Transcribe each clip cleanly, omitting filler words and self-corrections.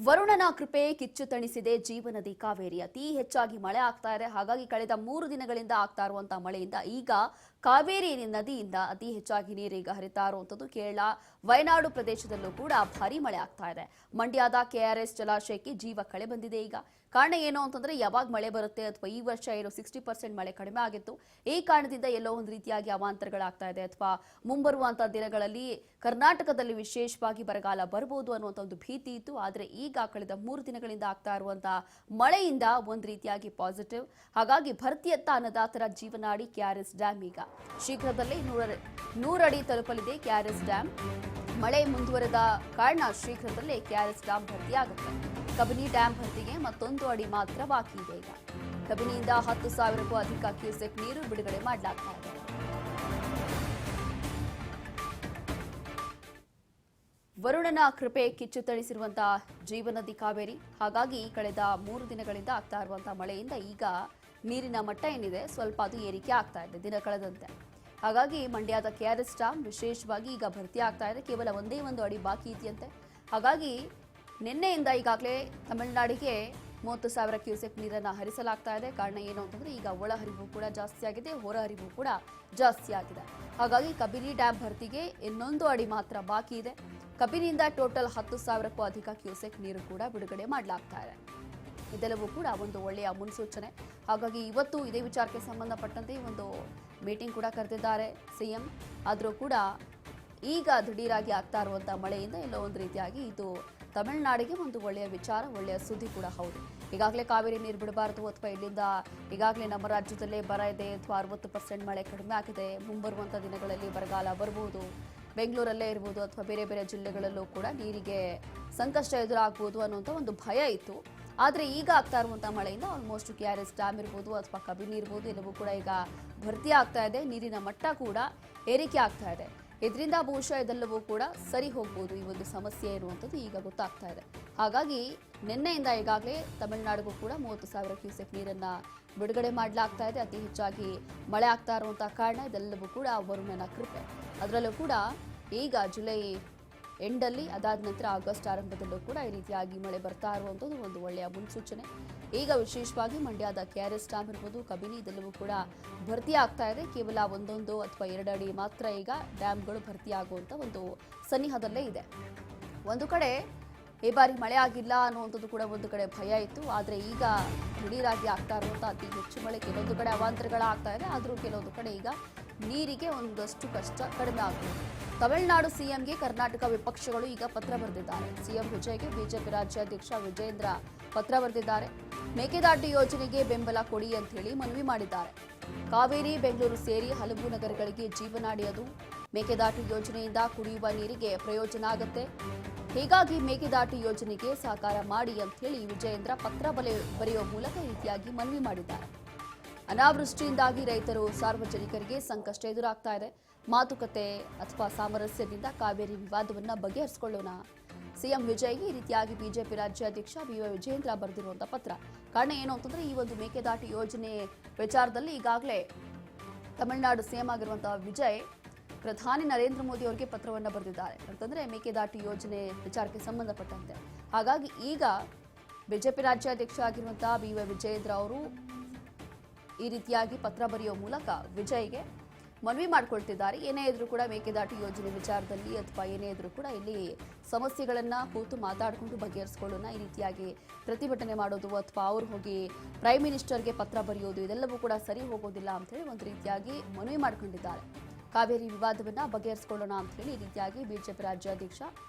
ವರುಣನ ಕೃಪೆ ಕಿಚ್ಚು ತಣಿಸಿದೆ ಜೀವನದಿ ಕಾವೇರಿ. ಅತಿ ಹೆಚ್ಚಾಗಿ ಮಳೆ ಆಗ್ತಾ ಇದೆ. ಹಾಗಾಗಿ ಕಳೆದ 3 ದಿನಗಳಿಂದ ಆಗ್ತಾ ಇರುವಂತಹ ಮಳೆಯಿಂದ ಈಗ ಕಾವೇರಿ ನದಿಯಿಂದ ಅತಿ ಹೆಚ್ಚಾಗಿ ನೀರು ಈಗ ಹರಿತಾ ಇರುವಂತದ್ದು. ಕೇರಳ ವಯನಾಡು ಪ್ರದೇಶದಲ್ಲೂ ಕೂಡ ಭಾರಿ ಮಳೆ ಆಗ್ತಾ ಇದೆ. ಮಂಡ್ಯದ ಕೆಆರ್ಎಸ್ ಜಲಾಶಯಕ್ಕೆ ಜೀವ ಕಳೆ ಬಂದಿದೆ. ಈಗ ಕಾರಣ ಏನು ಅಂತಂದ್ರೆ ಯಾವಾಗ ಮಳೆ ಬರುತ್ತೆ ಅಥವಾ ಈ ವರ್ಷ ಏನು 60% ಮಳೆ ಕಡಿಮೆ ಆಗಿತ್ತು, ಈ ಕಾರಣದಿಂದ ಎಲ್ಲೋ ಒಂದು ರೀತಿಯಾಗಿ ಅವಾಂತರಗಳಾಗ್ತಾ ಇದೆ ಅಥವಾ ಮುಂಬರುವಂತಹ ದಿನಗಳಲ್ಲಿ ಕರ್ನಾಟಕದಲ್ಲಿ ವಿಶೇಷವಾಗಿ ಬರಗಾಲ ಬರಬಹುದು ಅನ್ನುವಂಥ ಒಂದು ಭೀತಿ ಇತ್ತು. ಆದರೆ ಈಗ ಕಳೆದ 3 ದಿನಗಳಿಂದ ಆಗ್ತಾ ಇರುವಂತಹ ಮಳೆಯಿಂದ ಒಂದು ರೀತಿಯಾಗಿ ಪಾಸಿಟಿವ್. ಹಾಗಾಗಿ ಭರ್ತಿಯತ್ತ ಅನ್ನದಾತರ ಜೀವನಾಡಿ ಕೆಆರ್ಎಸ್ ಡ್ಯಾಮ್ ಈಗ ಶೀಘ್ರದಲ್ಲೇ 100 ಅಡಿ ತಲುಪಲಿದೆ. ಕೆಆರ್ಎಸ್ ಡ್ಯಾಮ್ ಮಳೆ ಮುಂದುವರೆದ ಕಾರಣ ಶೀಘ್ರದಲ್ಲೇ ಕೆಆರ್ಎಸ್ ಡ್ಯಾಮ್ ಭರ್ತಿಯಾಗುತ್ತೆ. ಕಬಿನಿ ಡ್ಯಾಮ್ ಭರ್ತಿಗೆ ಮತ್ತೊಂದು ಅಡಿ ಮಾತ್ರ ಬಾಕಿ ಇದೆ. ಈಗ ಕಬಿನಿಯಿಂದ 10,000ಕ್ಕೂ ಅಧಿಕ ಕ್ಯೂಸೆಕ್ ನೀರು ಬಿಡುಗಡೆ ಮಾಡಲಾಗ್ತಾ ಇದೆ. ವರುಣನ ಕೃಪೆ ಕಿಚ್ಚು ತಣಿಸಿರುವಂತಹ ಜೀವನದಿ ಕಾವೇರಿ. ಹಾಗಾಗಿ ಕಳೆದ 3 ದಿನಗಳಿಂದ ಆಗ್ತಾ ಇರುವಂತಹ ಮಳೆಯಿಂದ ಈಗ ನೀರಿನ ಮಟ್ಟ ಏನಿದೆ ಸ್ವಲ್ಪ ಅದು ಏರಿಕೆ ಆಗ್ತಾ ಇದೆ ದಿನ ಕಳೆದಂತೆ. ಹಾಗಾಗಿ ಮಂಡ್ಯದ ಕೆಆರ್ಎಸ್ ಡ್ಯಾಮ್ ವಿಶೇಷವಾಗಿ ಈಗ ಭರ್ತಿ ಆಗ್ತಾ ಇದೆ. ಕೇವಲ ಒಂದೇ ಒಂದು ಅಡಿ ಬಾಕಿ ಇದೆಯಂತೆ. ಹಾಗಾಗಿ ನಿನ್ನೆಯಿಂದ ಈಗಾಗಲೇ ತಮಿಳುನಾಡಿಗೆ 30,000 ಕ್ಯೂಸೆಕ್ ನೀರನ್ನು ಹರಿಸಲಾಗ್ತಾ ಇದೆ. ಕಾರಣ ಏನು ಅಂತಂದ್ರೆ ಈಗ ಒಳಹರಿವು ಕೂಡ ಜಾಸ್ತಿ ಆಗಿದೆ, ಹೊರಹರಿವು ಕೂಡ ಜಾಸ್ತಿ ಆಗಿದೆ. ಹಾಗಾಗಿ ಕಬಿನಿ ಡ್ಯಾಮ್ ಭರ್ತಿಗೆ ಇನ್ನೊಂದು ಅಡಿ ಮಾತ್ರ ಬಾಕಿ ಇದೆ. ಕಬಿನಿಯಿಂದ ಟೋಟಲ್ 10,000ಕ್ಕೂ ಅಧಿಕ ಕ್ಯೂಸೆಕ್ ನೀರು ಕೂಡ ಬಿಡುಗಡೆ ಮಾಡಲಾಗ್ತಾ ಇದೆ. ಇದೆಲ್ಲವೂ ಕೂಡ ಒಂದು ಒಳ್ಳೆಯ ಮುನ್ಸೂಚನೆ. ಹಾಗಾಗಿ ಇವತ್ತು ಇದೇ ವಿಚಾರಕ್ಕೆ ಸಂಬಂಧಪಟ್ಟಂತೆ ಒಂದು ಮೀಟಿಂಗ್ ಕೂಡ ಕರೆದಿದ್ದಾರೆ ಸಿಎಂ. ಆದರೂ ಕೂಡ ಈಗ ದಿಢೀರಾಗಿ ಆಗ್ತಾ ಇರುವಂತಹ ಮಳೆಯಿಂದ ಎಲ್ಲೋ ಒಂದು ರೀತಿಯಾಗಿ ಇದು ತಮಿಳುನಾಡಿಗೆ ಒಂದು ಒಳ್ಳೆಯ ವಿಚಾರ, ಒಳ್ಳೆಯ ಸುದ್ದಿ ಕೂಡ ಹೌದು. ಈಗಾಗಲೇ ಕಾವೇರಿ ನೀರು ಬಿಡಬಾರದು ಅಥವಾ ಇಲ್ಲಿಂದ ಈಗಾಗಲೇ ನಮ್ಮ ರಾಜ್ಯದಲ್ಲೇ ಬರ ಇದೆ ಅಥವಾ 60% ಮಳೆ ಕಡಿಮೆ ಆಗಿದೆ, ಮುಂಬರುವಂಥ ದಿನಗಳಲ್ಲಿ ಬರಗಾಲ ಬರಬಹುದು, ಬೆಂಗಳೂರಲ್ಲೇ ಇರ್ಬೋದು ಅಥವಾ ಬೇರೆ ಬೇರೆ ಜಿಲ್ಲೆಗಳಲ್ಲೂ ಕೂಡ ನೀರಿಗೆ ಸಂಕಷ್ಟ ಎದುರಾಗಬಹುದು ಅನ್ನುವಂಥ ಒಂದು ಭಯ ಇತ್ತು. ಆದರೆ ಈಗ ಆಗ್ತಾ ಇರುವಂಥ ಮಳೆಯಿಂದ ಆಲ್ಮೋಸ್ಟ್ ಕೆಆರ್ಎಸ್ ಡ್ಯಾಮ್ ಇರ್ಬೋದು ಅಥವಾ ಕಬಿನಿ ಇರ್ಬೋದು ಎಲ್ಲವೂ ಕೂಡ ಈಗ ಭರ್ತಿ ಆಗ್ತಾ ಇದೆ. ನೀರಿನ ಮಟ್ಟ ಕೂಡ ಏರಿಕೆ ಆಗ್ತಾ ಇದೆ. ಇದರಿಂದ ಬಹುಶಃ ಇದೆಲ್ಲವೂ ಕೂಡ ಸರಿ ಹೋಗ್ಬೋದು. ಈ ಒಂದು ಸಮಸ್ಯೆ ಇರುವಂಥದ್ದು ಈಗ ಗೊತ್ತಾಗ್ತಾ ಇದೆ. ಹಾಗಾಗಿ ನಿನ್ನೆಯಿಂದ ಈಗಾಗಲೇ ತಮಿಳುನಾಡಿಗೂ ಕೂಡ 30,000 ಕ್ಯೂಸೆಕ್ ನೀರನ್ನು ಬಿಡುಗಡೆ ಮಾಡಲಾಗ್ತಾ ಇದೆ. ಅತಿ ಹೆಚ್ಚಾಗಿ ಮಳೆ ಆಗ್ತಾ ಇರುವಂಥ ಕಾರಣ ಇದೆಲ್ಲವೂ ಕೂಡ ವರುಣನ ಕೃಪೆ. ಅದರಲ್ಲೂ ಕೂಡ ಈಗ ಜುಲೈ ಎಂಡಲ್ಲಿ, ಅದಾದ ನಂತರ ಆಗಸ್ಟ್ ಆರಂಭದಲ್ಲೂ ಕೂಡ ಈ ರೀತಿಯಾಗಿ ಮಳೆ ಬರ್ತಾ ಇರುವಂಥದ್ದು ಒಂದು ಒಳ್ಳೆಯ ಮುನ್ಸೂಚನೆ. ಈಗ ವಿಶೇಷವಾಗಿ ಮಂಡ್ಯದ ಕೆಆರ್ಎಸ್ ಡ್ಯಾಮ್ ಇರ್ಬೋದು, ಕಬಿನಿ ಇದೆಲ್ಲವೂ ಕೂಡ ಭರ್ತಿ ಆಗ್ತಾ ಇದೆ. ಕೇವಲ 1 ಅಥವಾ 2 ಅಡಿ ಮಾತ್ರ ಈಗ ಡ್ಯಾಮ್ಗಳು ಭರ್ತಿಯಾಗುವಂಥ ಒಂದು ಸನ್ನಿಹದಲ್ಲೇ ಇದೆ. ಒಂದು ಕಡೆ ಈ ಬಾರಿ ಮಳೆ ಆಗಿಲ್ಲ ಅನ್ನುವಂಥದ್ದು ಕೂಡ ಒಂದು ಕಡೆ ಭಯ ಇತ್ತು. ಆದರೆ ಈಗ ದಿಢೀರಾಗಿ ಆಗ್ತಾ ಇರುವಂಥ ಅತಿ ಹೆಚ್ಚು ಮಳೆ, ಕೆಲವೊಂದು ಕಡೆ ಅವಾಂತರಗಳಾಗ್ತಾ ಇದೆ. ಆದರೂ ಕೆಲವೊಂದು ಕಡೆ ಈಗ ನೀರಿಗೆ ಒಂದಷ್ಟು ಕಷ್ಟ ಕಡಿಮೆ ಆಗುವುದು. ತಮಿಳುನಾಡು ಸಿಎಂಗೆ ಕರ್ನಾಟಕ ವಿಪಕ್ಷಗಳು ಈಗ ಪತ್ರ ಬರೆದಿದ್ದಾರೆ. ಸಿಎಂ ವಿಜಯ್ಗೆ ಬಿಜೆಪಿ ರಾಜ್ಯಾಧ್ಯಕ್ಷ ವಿಜೇಂದ್ರ ಪತ್ರ ಬರೆದಿದ್ದಾರೆ. ಮೇಕೆದಾಟು ಯೋಜನೆಗೆ ಬೆಂಬಲ ಕೊಡಿ ಅಂತ ಹೇಳಿ ಮನವಿ ಮಾಡಿದ್ದಾರೆ. ಕಾವೇರಿ, ಬೆಂಗಳೂರು ಸೇರಿ ಹಲವು ನಗರಗಳಿಗೆ ಜೀವನಾಡಿ ಅದು. ಮೇಕೆದಾಟು ಯೋಜನೆಯಿಂದ ಕುಡಿಯುವ ನೀರಿಗೆ ಪ್ರಯೋಜನ ಆಗುತ್ತೆ. ಹೀಗಾಗಿ ಮೇಕೆದಾಟು ಯೋಜನೆಗೆ ಸಹಕಾರ ಮಾಡಿ ಅಂತ ಹೇಳಿ ವಿಜೇಂದ್ರ ಪತ್ರ ಬರೆಯುವ ಮೂಲಕ ಈ ರೀತಿಯಾಗಿ ಮನವಿ ಮಾಡಿದ್ದಾರೆ. ಅನಾವೃಷ್ಟಿಯಿಂದಾಗಿ ರೈತರು, ಸಾರ್ವಜನಿಕರಿಗೆ ಸಂಕಷ್ಟ ಎದುರಾಗ್ತಾ ಇದೆ. ಮಾತುಕತೆ ಅಥವಾ ಸಾಮರಸ್ಯದಿಂದ ಕಾವೇರಿ ವಿವಾದವನ್ನು ಬಗೆಹರಿಸಿಕೊಳ್ಳೋಣ. ಸಿಎಂ ವಿಜಯ್ಗೆ ಈ ರೀತಿಯಾಗಿ ಬಿಜೆಪಿ ರಾಜ್ಯಾಧ್ಯಕ್ಷ ಬಿವೈ ವಿಜೇಂದ್ರ ಬರೆದಿರುವಂತಹ ಪತ್ರ. ಕಾರಣ ಏನು ಅಂತಂದ್ರೆ ಈ ಒಂದು ಮೇಕೆದಾಟು ಯೋಜನೆ ವಿಚಾರದಲ್ಲಿ ಈಗಾಗಲೇ ತಮಿಳುನಾಡು ಸಿಎಂ ಆಗಿರುವಂತಹ ವಿಜಯ್ ಪ್ರಧಾನಿ ನರೇಂದ್ರ ಮೋದಿ ಅವರಿಗೆ ಪತ್ರವನ್ನು ಬರೆದಿದ್ದಾರೆ. ಅಂತಂದ್ರೆ ಮೇಕೆದಾಟು ಯೋಜನೆ ವಿಚಾರಕ್ಕೆ ಸಂಬಂಧಪಟ್ಟಂತೆ. ಹಾಗಾಗಿ ಈಗ ಬಿಜೆಪಿ ರಾಜ್ಯಾಧ್ಯಕ್ಷ ಆಗಿರುವಂತಹ ಬಿವೈ ವಿಜೇಂದ್ರ ಅವರು ಈ ರೀತಿಯಾಗಿ ಪತ್ರ ಬರೆಯುವ ಮೂಲಕ ವಿಜಯ್ಗೆ ಮನವಿ ಮಾಡಿಕೊಳ್ತಿದ್ದಾರೆ. ಏನೇ ಇದ್ರೂ ಕೂಡ ಮೇಕೆದಾಟು ಯೋಜನೆ ವಿಚಾರದಲ್ಲಿ ಅಥವಾ ಏನೇ ಇದ್ರೂ ಕೂಡ ಇಲ್ಲಿ ಸಮಸ್ಯೆಗಳನ್ನು ಕೂತು ಮಾತಾಡಿಕೊಂಡು ಬಗೆಹರಿಸಿಕೊಳ್ಳೋಣ. ಈ ರೀತಿಯಾಗಿ ಪ್ರತಿಭಟನೆ ಮಾಡೋದು ಅಥವಾ ಅವ್ರು ಹೋಗಿ ಪ್ರೈಮ್ ಮಿನಿಸ್ಟರ್ಗೆ ಪತ್ರ ಬರೆಯೋದು ಇದೆಲ್ಲವೂ ಕೂಡ ಸರಿ ಹೋಗೋದಿಲ್ಲ ಅಂತ ಹೇಳಿ ಒಂದು ರೀತಿಯಾಗಿ ಮನವಿ ಮಾಡಿಕೊಂಡಿದ್ದಾರೆ. ಕಾವೇರಿ ವಿವಾದವನ್ನು ಬಗೆಹರಿಸಿಕೊಳ್ಳೋಣ ಅಂತ ಹೇಳಿ ಈ ರೀತಿಯಾಗಿ ಬಿಜೆಪಿ ರಾಜ್ಯಾಧ್ಯಕ್ಷ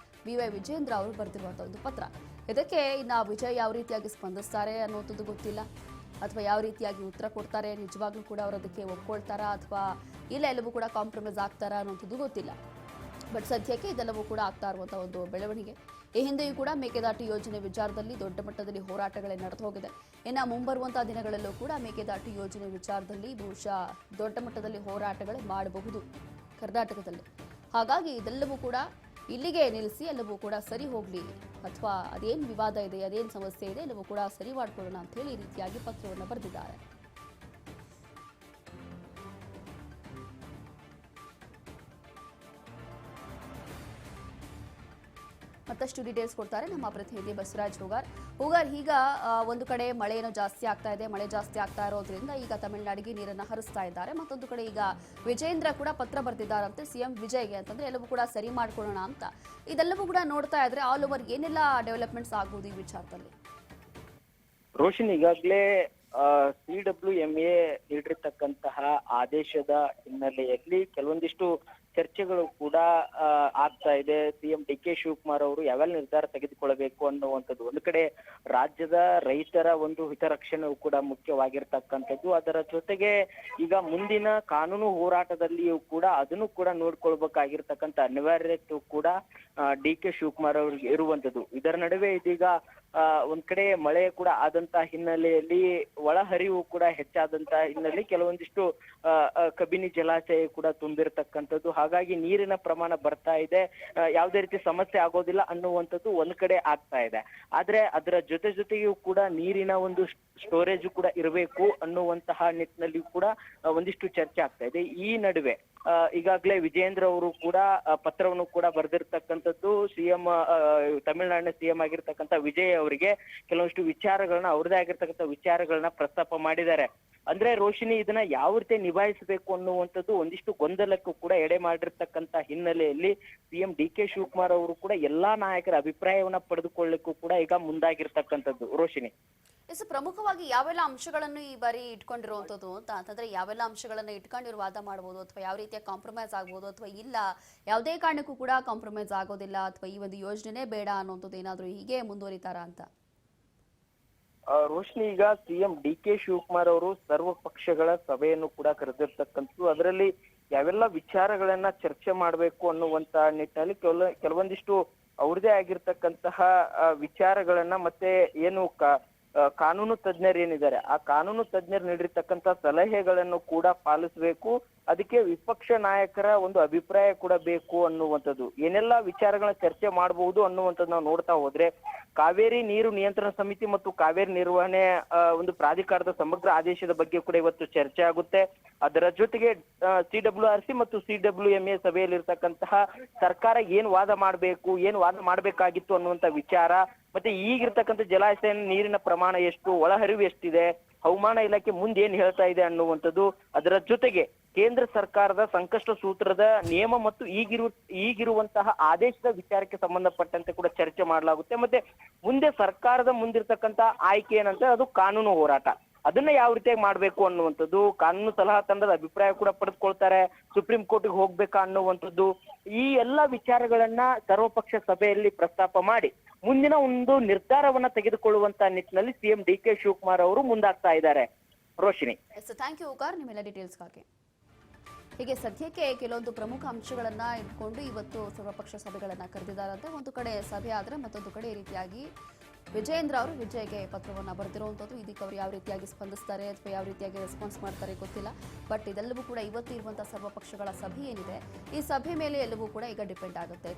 ಬಿವೈ ವಿಜೇಂದ್ರ ಅವರು ಬರೆದಿರುವಂತಹ ಒಂದು ಪತ್ರ. ಇದಕ್ಕೆ ಇನ್ನು ವಿಜಯ್ ಯಾವ ರೀತಿಯಾಗಿ ಸ್ಪಂದಿಸ್ತಾರೆ ಅನ್ನೋದು ಗೊತ್ತಿಲ್ಲ, ಅಥವಾ ಯಾವ ರೀತಿಯಾಗಿ ಉತ್ತರ ಕೊಡ್ತಾರೆ, ನಿಜವಾಗ್ಲೂ ಕೂಡ ಅವರು ಅದಕ್ಕೆ ಒಪ್ಕೊಳ್ತಾರಾ ಅಥವಾ ಇಲ್ಲ ಎಲ್ಲವೂ ಕೂಡ ಕಾಂಪ್ರಮೈಸ್ ಆಗ್ತಾರಾ ಅನ್ನೋಂಥದ್ದು ಗೊತ್ತಿಲ್ಲ. ಬಟ್ ಸದ್ಯಕ್ಕೆ ಇದೆಲ್ಲವೂ ಕೂಡ ಆಗ್ತಾ ಇರುವಂತಹ ಒಂದು ಬೆಳವಣಿಗೆ. ಈ ಹಿಂದೆಯೂ ಕೂಡ ಮೇಕೆದಾಟು ಯೋಜನೆ ವಿಚಾರದಲ್ಲಿ ದೊಡ್ಡ ಮಟ್ಟದಲ್ಲಿ ಹೋರಾಟಗಳೇ ನಡೆದು ಹೋಗಿದೆ. ಇನ್ನು ಮುಂಬರುವಂತಹ ದಿನಗಳಲ್ಲೂ ಕೂಡ ಮೇಕೆದಾಟು ಯೋಜನೆ ವಿಚಾರದಲ್ಲಿ ಬಹುಶಃ ದೊಡ್ಡ ಮಟ್ಟದಲ್ಲಿ ಹೋರಾಟಗಳೇ ಮಾಡಬಹುದು ಕರ್ನಾಟಕದಲ್ಲಿ. ಹಾಗಾಗಿ ಇದೆಲ್ಲವೂ ಕೂಡ ಇಲ್ಲಿಗೆ ನಿಲ್ಲಿಸಿ ಎಲ್ಲವೂ ಕೂಡ ಸರಿ ಹೋಗಲಿ, ಅಥವಾ ಅದೇನು ವಿವಾದ ಇದೆ, ಅದೇನು ಸಮಸ್ಯೆ ಇದೆ ಎಲ್ಲವೂ ಕೂಡ ಸರಿ ಮಾಡಿಕೊಳ್ಳೋಣ ಅಂತ ಹೇಳಿ ಈ ರೀತಿಯಾಗಿ ಪತ್ರವನ್ನು ಬರೆದಿದ್ದಾರೆ. ಮತ್ತೆ ಮತ್ತಷ್ಟು ಡೀಟೇಲ್ಸ್ ಕೊಡ್ತಾರೆ ನಮ್ಮ ಪ್ರತಿನಿಧಿ ಬಸವರಾಜ್ ಹೂಗಾರ್. ಈಗ ಒಂದು ಕಡೆ ಮಳೆ ಏನೋ ಜಾಸ್ತಿ ಆಗ್ತಾ ಇದೆ. ಮಳೆ ಜಾಸ್ತಿ ಆಗ್ತಾ ಇರೋದ್ರಿಂದ ಈಗ ತಮಿಳುನಾಡಿಗೆ ನೀರನ್ನು ಹರಿಸ್ತಾ ಇದ್ದಾರೆ. ಮತ್ತೊಂದು ಕಡೆ ಈಗ ವಿಜೇಂದ್ರ ಕೂಡ ಪತ್ರ ಬರೆದಿದ್ದಾರಂತೆ ಸಿಎಂ ವಿಜಯ್ಗೆ, ಅಂತಂದ್ರೆ ಎಲ್ಲವೂ ಕೂಡ ಸರಿ ಮಾಡ್ಕೊಳ್ಳೋಣ ಅಂತ. ಇದೆಲ್ಲವೂ ಕೂಡ ನೋಡ್ತಾ ಇದ್ರೆ ಆಲ್ ಓವರ್ ಏನೆಲ್ಲ ಡೆವಲಪ್ಮೆಂಟ್ಸ್ ಆಗ್ಬೋದು ಈ ವಿಚಾರದಲ್ಲಿ? ರೋಷನ್, ಈಗಾಗಲೇ CWMA ನೀಡಿರ್ತಕ್ಕಂತಹ ಆದೇಶದ ಹಿನ್ನೆಲೆಯಲ್ಲಿ ಕೆಲವೊಂದಿಷ್ಟು ಚರ್ಚೆಗಳು ಕೂಡ ಆಗ್ತಾ ಇದೆ. ಸಿಎಂ DK ಶಿವಕುಮಾರ್ ಅವರು ಯಾವೆಲ್ಲ ನಿರ್ಧಾರ ತೆಗೆದುಕೊಳ್ಳಬೇಕು ಅನ್ನುವಂಥದ್ದು. ಒಂದು ಕಡೆ ರಾಜ್ಯದ ರೈತರ ಒಂದು ಹಿತರಕ್ಷಣೆಯೂ ಕೂಡ ಮುಖ್ಯವಾಗಿರ್ತಕ್ಕಂಥದ್ದು. ಅದರ ಜೊತೆಗೆ ಈಗ ಮುಂದಿನ ಕಾನೂನು ಹೋರಾಟದಲ್ಲಿಯೂ ಕೂಡ ಅದನ್ನು ಕೂಡ ನೋಡ್ಕೊಳ್ಬೇಕಾಗಿರ್ತಕ್ಕಂಥ ಅನಿವಾರ್ಯತೆ ಕೂಡ DK ಶಿವಕುಮಾರ್ ಅವ್ರಿಗೆ ಇರುವಂಥದ್ದು. ಇದರ ನಡುವೆ ಇದೀಗ ಒಂದ್ ಕಡೆ ಮಳೆ ಕೂಡ ಆದಂತ ಹಿನ್ನೆಲೆಯಲ್ಲಿ ಒಳಹರಿವು ಕೂಡ ಹೆಚ್ಚಾದಂತ ಹಿನ್ನೆಲೆಯಲ್ಲಿ ಕೆಲವೊಂದಿಷ್ಟು ಕಬಿನಿ ಜಲಾಶಯ ಕೂಡ ತುಂಬಿರ್ತಕ್ಕಂಥದ್ದು. ಹಾಗಾಗಿ ನೀರಿನ ಪ್ರಮಾಣ ಬರ್ತಾ ಇದೆ, ಯಾವುದೇ ರೀತಿ ಸಮಸ್ಯೆ ಆಗೋದಿಲ್ಲ ಅನ್ನುವಂಥದ್ದು ಒಂದ್ ಕಡೆ ಆಗ್ತಾ ಇದೆ. ಆದ್ರೆ ಅದರ ಜೊತೆಗೂ ಕೂಡ ನೀರಿನ ಒಂದು ಸ್ಟೋರೇಜ್ ಕೂಡ ಇರಬೇಕು ಅನ್ನುವಂತಹ ನಿಟ್ಟಿನಲ್ಲಿ ಕೂಡ ಒಂದಿಷ್ಟು ಚರ್ಚೆ ಆಗ್ತಾ ಇದೆ. ಈ ನಡುವೆ ಈಗಾಗಲೇ ವಿಜೇಂದ್ರ ಅವರು ಕೂಡ ಪತ್ರವನ್ನು ಕೂಡ ಬರೆದಿರ್ತಕ್ಕಂಥದ್ದು. ತಮಿಳುನಾಡಿನ ಸಿಎಂ ಆಗಿರ್ತಕ್ಕಂಥ ವಿಜಯ್ ಅವರಿಗೆ ಕೆಲವೊಂದಿಷ್ಟು ವಿಚಾರಗಳನ್ನ, ಅವ್ರದೇ ಆಗಿರ್ತಕ್ಕಂಥ ವಿಚಾರಗಳನ್ನ ಪ್ರಸ್ತಾಪ ಮಾಡಿದ್ದಾರೆ. ಅಂದ್ರೆ ರೋಶಿನಿ, ಇದನ್ನ ಯಾವ ರೀತಿ ನಿಭಾಯಿಸಬೇಕು ಅನ್ನುವಂಥದ್ದು ಒಂದಿಷ್ಟು ಗೊಂದಲಕ್ಕೂ ಕೂಡ ಎಡೆ ಮಾಡಿರ್ತಕ್ಕಂಥ ಹಿನ್ನೆಲೆಯಲ್ಲಿ ಸಿಎಂ DK ಶಿವಕುಮಾರ್ ಅವರು ಕೂಡ ಎಲ್ಲಾ ನಾಯಕರ ಅಭಿಪ್ರಾಯವನ್ನ ಪಡೆದುಕೊಳ್ಳಿಕ್ಕೂ ಕೂಡ ಈಗ ಮುಂದಾಗಿರ್ತಕ್ಕಂಥದ್ದು. ರೋಶಿನಿ, ಪ್ರಮುಖವಾಗಿ ಯಾವೆಲ್ಲ ಅಂಶಗಳನ್ನು ಈ ಬಾರಿ ಇಟ್ಕೊಂಡಿರುವಂತದ್ದು ಅಂತಂದ್ರೆ ಯಾವೆಲ್ಲ ಅಂಶಗಳನ್ನ ಇಟ್ಕೊಂಡಿರು ವಾದ ಮಾಡಬಹುದು, ಅಥವಾ ಯಾವ ರೀತಿಯ ಕಾಂಪ್ರಮೈಸ್ ಆಗ್ಬೋದು, ಅಥವಾ ಇಲ್ಲ ಯಾವುದೇ ಕಾರಣಕ್ಕೂ ಕೂಡ ಕಾಂಪ್ರಮೈಸ್ ಆಗೋದಿಲ್ಲ, ಅಥವಾ ಈ ಒಂದು ಯೋಜನೆ ಬೇಡ ಅನ್ನುವಂಥದ್ದು ಏನಾದ್ರು ಹೀಗೆ ಮುಂದುವರಿತಾರ ಅಂತ? ರೋಶಿನಿ, ಈಗ ಸಿಎಂ DK ಶಿವಕುಮಾರ್ ಅವರು ಸರ್ವ ಪಕ್ಷಗಳ ಸಭೆಯನ್ನು ಕೂಡ ಕರೆದಿರ್ತಕ್ಕಂಥದ್ದು. ಅದರಲ್ಲಿ ಯಾವೆಲ್ಲ ವಿಚಾರಗಳನ್ನ ಚರ್ಚೆ ಮಾಡಬೇಕು ಅನ್ನುವಂತ ನಿಟ್ಟಿನಲ್ಲಿ ಕೆಲವೊಂದಿಷ್ಟು ಅವ್ರದೇ ಆಗಿರ್ತಕ್ಕಂತಹ ವಿಚಾರಗಳನ್ನ, ಮತ್ತೆ ಏನು ಕಾನೂನು ತಜ್ಞರು ಏನಿದ್ದಾರೆ ಆ ಕಾನೂನು ತಜ್ಞರು ನೀಡಿರ್ತಕ್ಕಂಥ ಸಲಹೆಗಳನ್ನು ಕೂಡ ಪಾಲಿಸಬೇಕು. ಅದಕ್ಕೆ ವಿಪಕ್ಷ ನಾಯಕರ ಒಂದು ಅಭಿಪ್ರಾಯ ಕೂಡ ಬೇಕು ಅನ್ನುವಂಥದ್ದು. ಏನೆಲ್ಲಾ ವಿಚಾರಗಳನ್ನ ಚರ್ಚೆ ಮಾಡಬಹುದು ಅನ್ನುವಂಥದ್ದು ನಾವು ನೋಡ್ತಾ ಹೋದ್ರೆ, ಕಾವೇರಿ ನೀರು ನಿಯಂತ್ರಣ ಸಮಿತಿ ಮತ್ತು ಕಾವೇರಿ ನಿರ್ವಹಣೆ ಒಂದು ಪ್ರಾಧಿಕಾರದ ಸಮಗ್ರ ಆದೇಶದ ಬಗ್ಗೆ ಕೂಡ ಇವತ್ತು ಚರ್ಚೆ ಆಗುತ್ತೆ. ಅದರ ಜೊತೆಗೆ CWRC ಮತ್ತು CWMA ಸಭೆಯಲ್ಲಿರ್ತಕ್ಕಂತಹ ಸರ್ಕಾರ ಏನ್ ವಾದ ಮಾಡ್ಬೇಕಾಗಿತ್ತು ಅನ್ನುವಂತ ವಿಚಾರ, ಮತ್ತೆ ಈಗಿರ್ತಕ್ಕಂಥ ಜಲಾಶಯ ನೀರಿನ ಪ್ರಮಾಣ ಎಷ್ಟು, ಒಳಹರಿವು ಎಷ್ಟಿದೆ, ಹವಾಮಾನ ಇಲಾಖೆ ಮುಂದೆ ಏನ್ ಹೇಳ್ತಾ ಇದೆ ಅನ್ನುವಂಥದ್ದು, ಅದರ ಜೊತೆಗೆ ಕೇಂದ್ರ ಸರ್ಕಾರದ ಸಂಕಷ್ಟ ಸೂತ್ರದ ನಿಯಮ ಮತ್ತು ಈಗಿರುವಂತಹ ಆದೇಶದ ವಿಚಾರಕ್ಕೆ ಸಂಬಂಧಪಟ್ಟಂತೆ ಕೂಡ ಚರ್ಚೆ ಮಾಡಲಾಗುತ್ತೆ. ಮತ್ತೆ ಮುಂದೆ ಸರ್ಕಾರದ ಮುಂದಿರ್ತಕ್ಕಂಥ ಆಯ್ಕೆ ಏನಂತ ಅದು ಕಾನೂನು ಹೋರಾಟ, ಅದನ್ನ ಯಾವ ರೀತಿಯಾಗಿ ಮಾಡ್ಬೇಕು ಅನ್ನುವಂಥದ್ದು, ಕಾನೂನು ಸಲಹಾ ತಂಡದ ಅಭಿಪ್ರಾಯ ಕೂಡ ಪಡೆದುಕೊಳ್ತಾರೆ, ಸುಪ್ರೀಂ ಕೋರ್ಟ್ಗೆ ಹೋಗ್ಬೇಕಾ ಅನ್ನುವಂಥದ್ದು, ಈ ಎಲ್ಲಾ ವಿಚಾರಗಳನ್ನ ಸರ್ವಪಕ್ಷ ಸಭೆಯಲ್ಲಿ ಪ್ರಸ್ತಾಪ ಮಾಡಿ ಮುಂದಿನ ಒಂದು ನಿರ್ಧಾರವನ್ನ ತೆಗೆದುಕೊಳ್ಳುವಂತ ನಿಟ್ಟಿನಲ್ಲಿ ಸಿಎಂ DK ಶಿವಕುಮಾರ್ ಅವರು ಮುಂದಾಗ್ತಾ ಇದ್ದಾರೆ. ರೋಶಿನಿ, ಥ್ಯಾಂಕ್ ಯು ಉಕಾರ್ ನಿಮ್ಮೆಲ್ಲ ಡೀಟೇಲ್ಸ್ಗಾಗಿ. ಹೀಗೆ ಸದ್ಯಕ್ಕೆ ಕೆಲವೊಂದು ಪ್ರಮುಖ ಅಂಶಗಳನ್ನ ಇಟ್ಕೊಂಡು ಇವತ್ತು ಸರ್ವಪಕ್ಷ ಸಭೆಗಳನ್ನ ಕರೆದಿದ್ದಾರಂತೆ. ಒಂದು ಕಡೆ ಸಭೆ ಆದ್ರೆ ಮತ್ತೊಂದು ಕಡೆ ಈ ರೀತಿಯಾಗಿ ವಿಜಯೇಂದ್ರ ಅವರು ವಿಜಯ್ಗೆ ಪತ್ರವನ್ನು ಬರೆದಿರುವಂಥದ್ದು. ಇದಕ್ಕೆ ಅವರು ಯಾವ ರೀತಿಯಾಗಿ ಸ್ಪಂದಿಸ್ತಾರೆ ಅಥವಾ ಯಾವ ರೀತಿಯಾಗಿ ರೆಸ್ಪಾನ್ಸ್ ಮಾಡ್ತಾರೆ ಗೊತ್ತಿಲ್ಲ. ಬಟ್ ಇದೆಲ್ಲವೂ ಕೂಡ ಇವತ್ತು ಇರುವಂತಹ ಸರ್ವಪಕ್ಷಗಳ ಸಭೆ ಏನಿದೆ, ಈ ಸಭೆ ಮೇಲೆ ಎಲ್ಲವೂ ಕೂಡ ಈಗ ಡಿಪೆಂಡ್ ಆಗುತ್ತೆ.